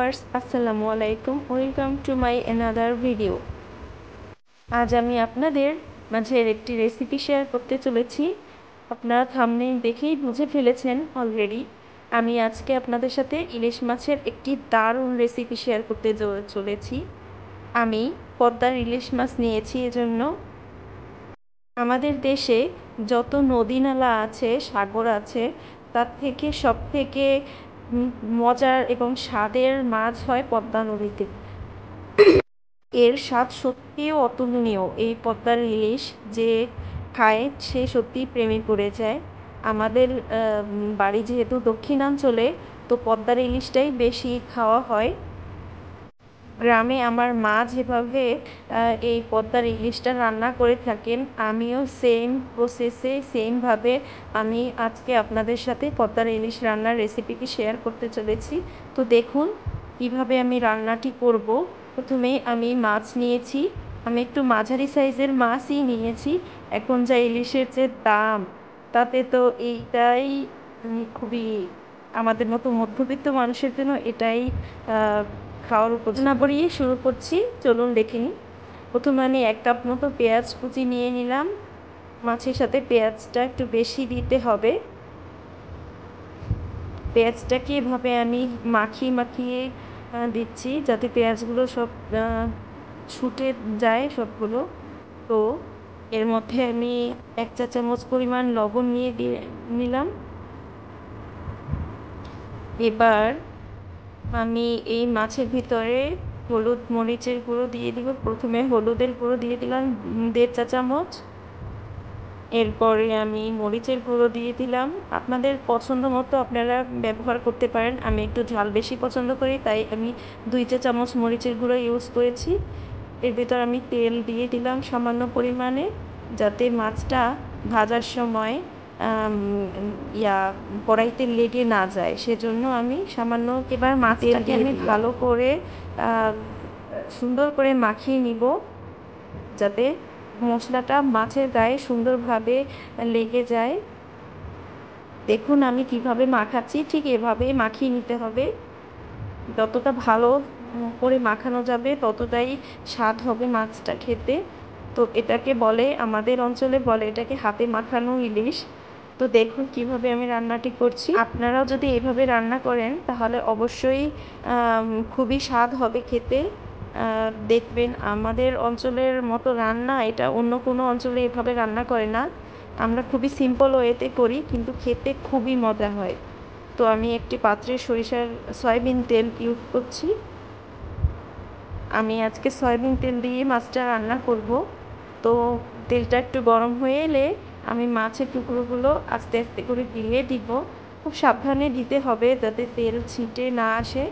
Viewers আসসালামু আলাইকুম, welcome to my another video. আজ আমি আপনাদের মাঝে একটি রেসিপি শেয়ার করতে চলেছি। আপনারা থাম্বনেইল দেখেই বুঝে ফেলেছেন অলরেডি। আমি আজকে আপনাদের সাথে ইলিশ মাছের একটি দারুণ রেসিপি শেয়ার করতে চলেছি। আমি পদ্মার ইলিশ মাছ নিয়েছি। এজন্য আমাদের দেশে যত নদী নালা আছে, সাগর আছে, তার থেকে সবথেকে মজার এবং স্বাদের মাছ হয় পদ্মা নদীতে। এর স্বাদ সত্যিই অতুলনীয়। এই পদ্মার ইলিশ যে খায় সে সত্যিই প্রেমে পড়ে যায়। আমাদের বাড়ি যেহেতু দক্ষিণাঞ্চলে, তো পদ্মার ইলিশটাই বেশি খাওয়া হয়। গ্রামে আমার মা যেভাবে এই পদ্মার ইলিশটা রান্না করে থাকেন, আমিও সেম প্রসেসে সেমভাবে আমি আজকে আপনাদের সাথে পদ্মার ইলিশ রান্নার রেসিপিটি শেয়ার করতে চলেছি। তো দেখুন কিভাবে আমি রান্নাটি করব। প্রথমে আমি মাছ নিয়েছি। আমি একটু মাঝারি সাইজের মাছই নিয়েছি। এখন যা ইলিশের যে দাম, তাতে তো এইটাই খুবই আমাদের মতো মধ্যবিত্ত মানুষের জন্য এটাই খাওয়ার উপযোগী। না বাড়িয়ে শুরু করছি, চলুন দেখে নিই। প্রথমে আমি 1 কাপ মতো পেঁয়াজ কুচি নিয়ে নিলাম। মাছের সাথে পেঁয়াজটা একটু বেশি দিতে হবে। পেঁয়াজটাকে এভাবে আমি মাখিয়ে দিচ্ছি যাতে পেঁয়াজগুলো সব ছুটে যায় সবগুলো। তো এর মধ্যে আমি 1 চা চামচ পরিমাণ লবণ দিয়ে নিলাম। এবার আমি এই মাছের ভিতরে হলুদ মরিচের গুঁড়ো দিয়ে দিব। প্রথমে হলুদের গুঁড়ো দিয়ে দিলাম 1.5 চা চামচ। এরপরে আমি মরিচের গুঁড়ো দিয়ে দিলাম। আপনাদের পছন্দ মতো আপনারা ব্যবহার করতে পারেন। আমি একটু ঝাল বেশি পছন্দ করি, তাই আমি 2 চা চামচ মরিচের গুঁড়ো ইউজ করেছি। এর ভিতর আমি তেল দিয়ে দিলাম সামান্য পরিমাণে, যাতে মাছটা ভাজার সময় কড়াইতে লেগে না যায়, সেজন্য আমি সামান্য। এবার মাছটাকে আমি ভালো করে সুন্দর করে মাখিয়ে নিব, যাতে মশলাটা মাছের গায়ে সুন্দরভাবে লেগে যায়। দেখুন আমি কিভাবে মাখাচ্ছি, ঠিক এভাবেই মাখিয়ে নিতে হবে। যতটা ভালো করে মাখানো যাবে ততটাই স্বাদ হবে মাছটা খেতে। তো এটাকে বলে, আমাদের অঞ্চলে বলে এটাকে হাতে মাখানো ইলিশ। তো দেখুন কিভাবে আমি রান্নাটি করছি। আপনারাও যদি এইভাবে রান্না করেন তাহলে অবশ্যই খুবই স্বাদ হবে খেতে। দেখবেন আমাদের অঞ্চলের মতো রান্না এটা অন্য কোনো অঞ্চলে এভাবে রান্না করে না। আমরা খুবই সিম্পল ওয়েতে করি, কিন্তু খেতে খুবই মজা হয়। তো আমি একটি পাত্রে সয়াবিন তেল ইউজ করছি। আমি আজকে সয়াবিন তেল দিয়ে মাছটা রান্না করব। তো তেলটা একটু গরম হয়ে এলে আমি মাছের টুকরোগুলো আস্তে আস্তে করে দিয়ে দিব। খুব সাবধানে দিতে হবে যাতে তেল ছিটে না আসে।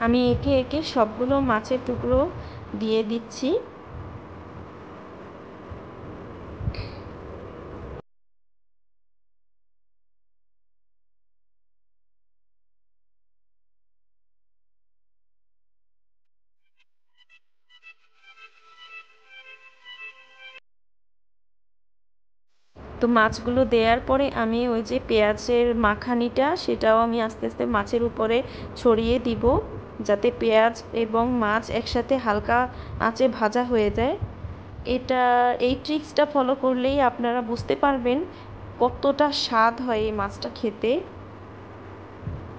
আমি একে একে সবগুলো মাছের টুকরো দিয়ে দিচ্ছি। তো মাছগুলো দেওয়ার পরে আমি ওই যে পেঁয়াজের মাখানিটা, সেটাও আমি আস্তে আস্তে মাছের উপরে ছড়িয়ে দিব, যাতে পেঁয়াজ এবং মাছ একসাথে হালকা আঁচে ভাজা হয়ে যায়। এই ট্রিক্সটা ফলো করলেই আপনারা বুঝতে পারবেন কতটা স্বাদ হয় এই মাছটা খেতে।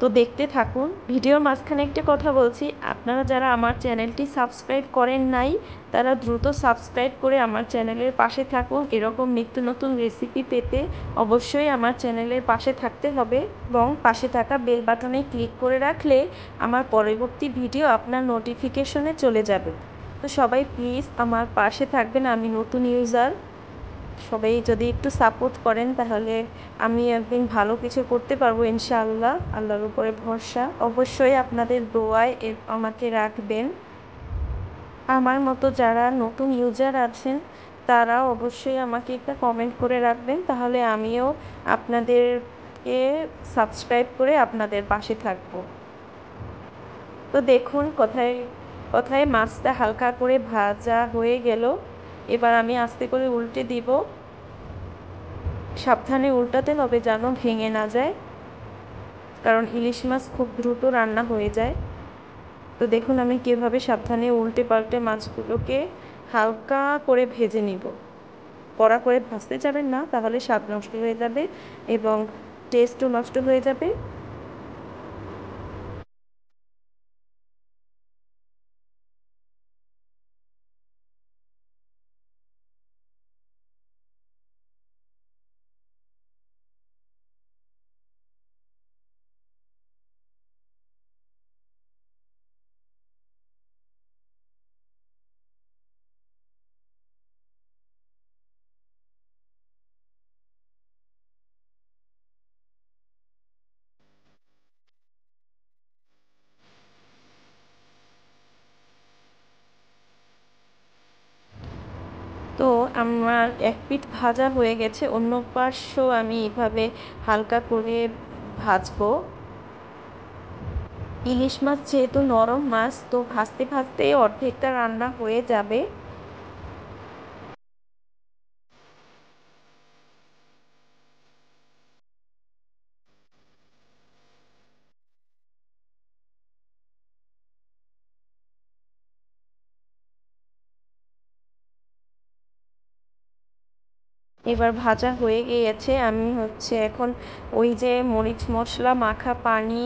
তো দেখতে থাকুন। ভিডিওর মাঝখানে একটা কথা বলছি, আপনারা যারা আমার চ্যানেলটি সাবস্ক্রাইব করেন নাই, তারা দ্রুত সাবস্ক্রাইব করে আমার চ্যানেলের পাশে থাকুন। এরকম নিত্য নতুন রেসিপি পেতে অবশ্যই আমার চ্যানেলের পাশে থাকতে হবে এবং পাশে থাকা বেল বাটনে ক্লিক করে রাখলে আমার পরবর্তী ভিডিও আপনার নোটিফিকেশনে চলে যাবে। তো সবাই প্লিজ আমার পাশে থাকবেন। আমি নতুন ইউজার, সবাই যদি একটু সাপোর্ট করেন তাহলে আমি একদিন ভালো কিছু করতে পারবো ইনশাআল্লাহ। আল্লাহর উপরে ভরসা। অবশ্যই আপনাদের দোয়ায় আমাকে রাখবেন। আমার মতো যারা নতুন ইউজার আছেন তারা অবশ্যই আমাকে একটা কমেন্ট করে রাখবেন, তাহলে আমিও আপনাদেরকে সাবস্ক্রাইব করে আপনাদের পাশে থাকবো। তো দেখুন কথায় কথায় মাছটা হালকা করে ভাজা হয়ে গেল। এবার আমি আস্তে করে উল্টে দিব। সাবধানে উল্টাতে হবে যেন ভেঙে না যায়, কারণ ইলিশ মাছ খুব দ্রুত রান্না হয়ে যায়। তো দেখুন আমি কীভাবে সাবধানে উল্টে পাল্টে মাছগুলোকে হালকা করে ভেজে নিব। কড়া করে ভাজতে যাবেন না, তাহলে স্বাদ নষ্ট হয়ে যাবে এবং টেস্টও নষ্ট হয়ে যাবে। তো আমার এক পিঠ ভাজা হয়ে গেছে, অন্য পাশও আমি এভাবে হালকা করে ভাজবো। ইলিশ মাছ যেহেতু নরম মাছ, তো ভাজতে ভাজতে অর্ধেকটা রান্না হয়ে যাবে। এবার ভাজা হয়ে গিয়েছে, আমি এখন ওই যে মরিচ মশলা মাখা পানি,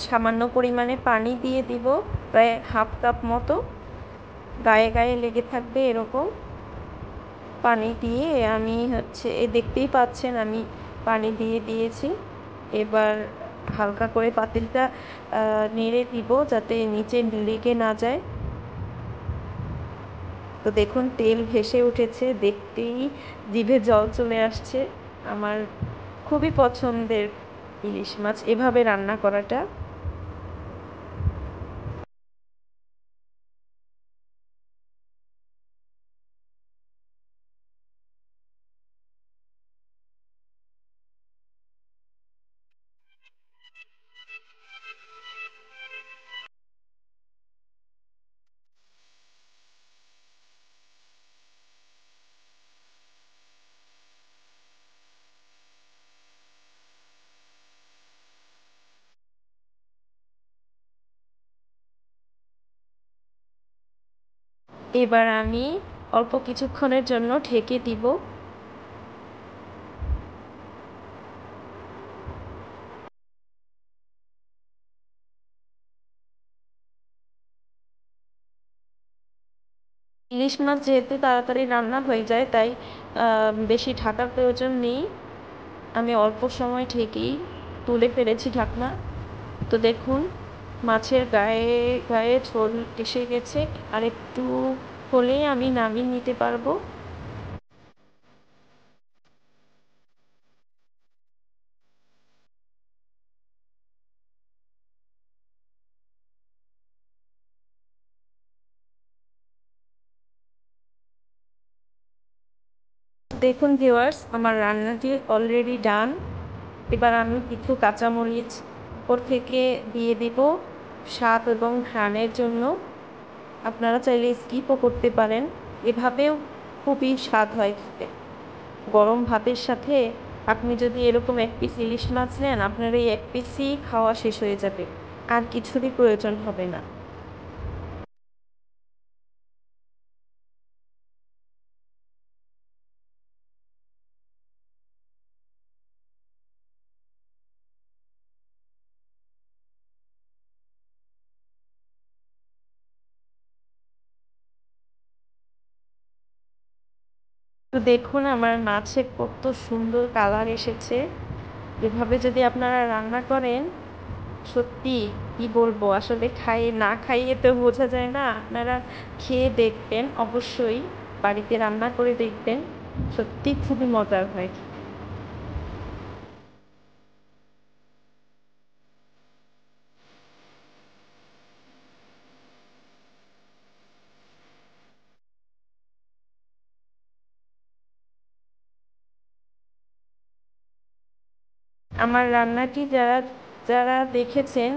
সামান্য পরিমাণে পানি দিয়ে দিব, প্রায় হাফ কাপ মতো, গায়ে গায়ে লেগে থাকবে এরকম পানি দিয়ে আমি দেখতেই পাচ্ছেন আমি পানি দিয়ে দিয়েছি। এবার হালকা করে পাতিলটা নেড়ে দিব যাতে নিচে লেগে না যায়। তো দেখুন তেল ভেসে উঠেছে, দেখতেই জিভে জল চলে আসছে। আমার খুবই পছন্দের ইলিশ মাছ এভাবে রান্না করাটা। এবার আমি অল্প কিছুক্ষণের জন্য ঢেকে দিব। ইলিশ মাছ যেহেতু তাড়াতাড়ি রান্না হয়ে যায়, তাই বেশি ঢাকার প্রয়োজন নেই। আমি অল্প সময় ঢেকেই তুলে ফেলেছি ঢাকনা। তো দেখুন মাছের গায়ে গায়ে ঝোল এসে গেছে, আর একটু হলেই আমি নামিয়ে নিতে পারবো। দেখুন ভিউয়ার্স, আমার রান্নাটি অলরেডি ডান। এবার আমি কিছু কাঁচামরিচ উপর থেকে দিয়ে দিব স্বাদ এবং ঘ্রাণের জন্য। আপনারা চাইলে স্কিপও করতে পারেন, এভাবেও খুবই স্বাদ হয় খেতে। গরম ভাতের সাথে আপনি যদি এরকম এক পিস ইলিশ মাছ নেন, আপনার এই এক পিসই খাওয়া শেষ হয়ে যাবে, আর কিছুরই প্রয়োজন হবে না। তো দেখুন আমার মাছে কত সুন্দর কালার এসেছে। এভাবে যদি আপনারা রান্না করেন, সত্যি কি বলবো, আসলে না খাইয়ে তো বোঝা যায় না। আপনারা খেয়ে দেখবেন, অবশ্যই বাড়িতে রান্না করে দেখবেন, সত্যি খুবই মজার হয়। আমার রান্নাটি যারা যারা দেখেছেন,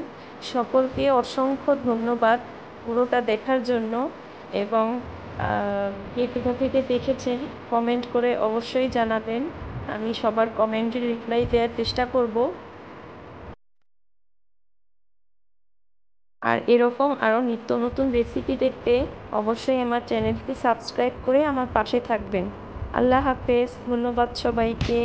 সকলকে অসংখ্য ধন্যবাদ পুরোটা দেখার জন্য। এবং কে কোথা থেকে দেখেছেন কমেন্ট করে অবশ্যই জানাবেন। আমি সবার কমেন্টের রিপ্লাই দেওয়ার চেষ্টা করব। আর এরকম আরও নিত্য নতুন রেসিপি দেখতে অবশ্যই আমার চ্যানেলটি সাবস্ক্রাইব করে আমার পাশে থাকবেন। আল্লাহ হাফেজ, ধন্যবাদ সবাইকে।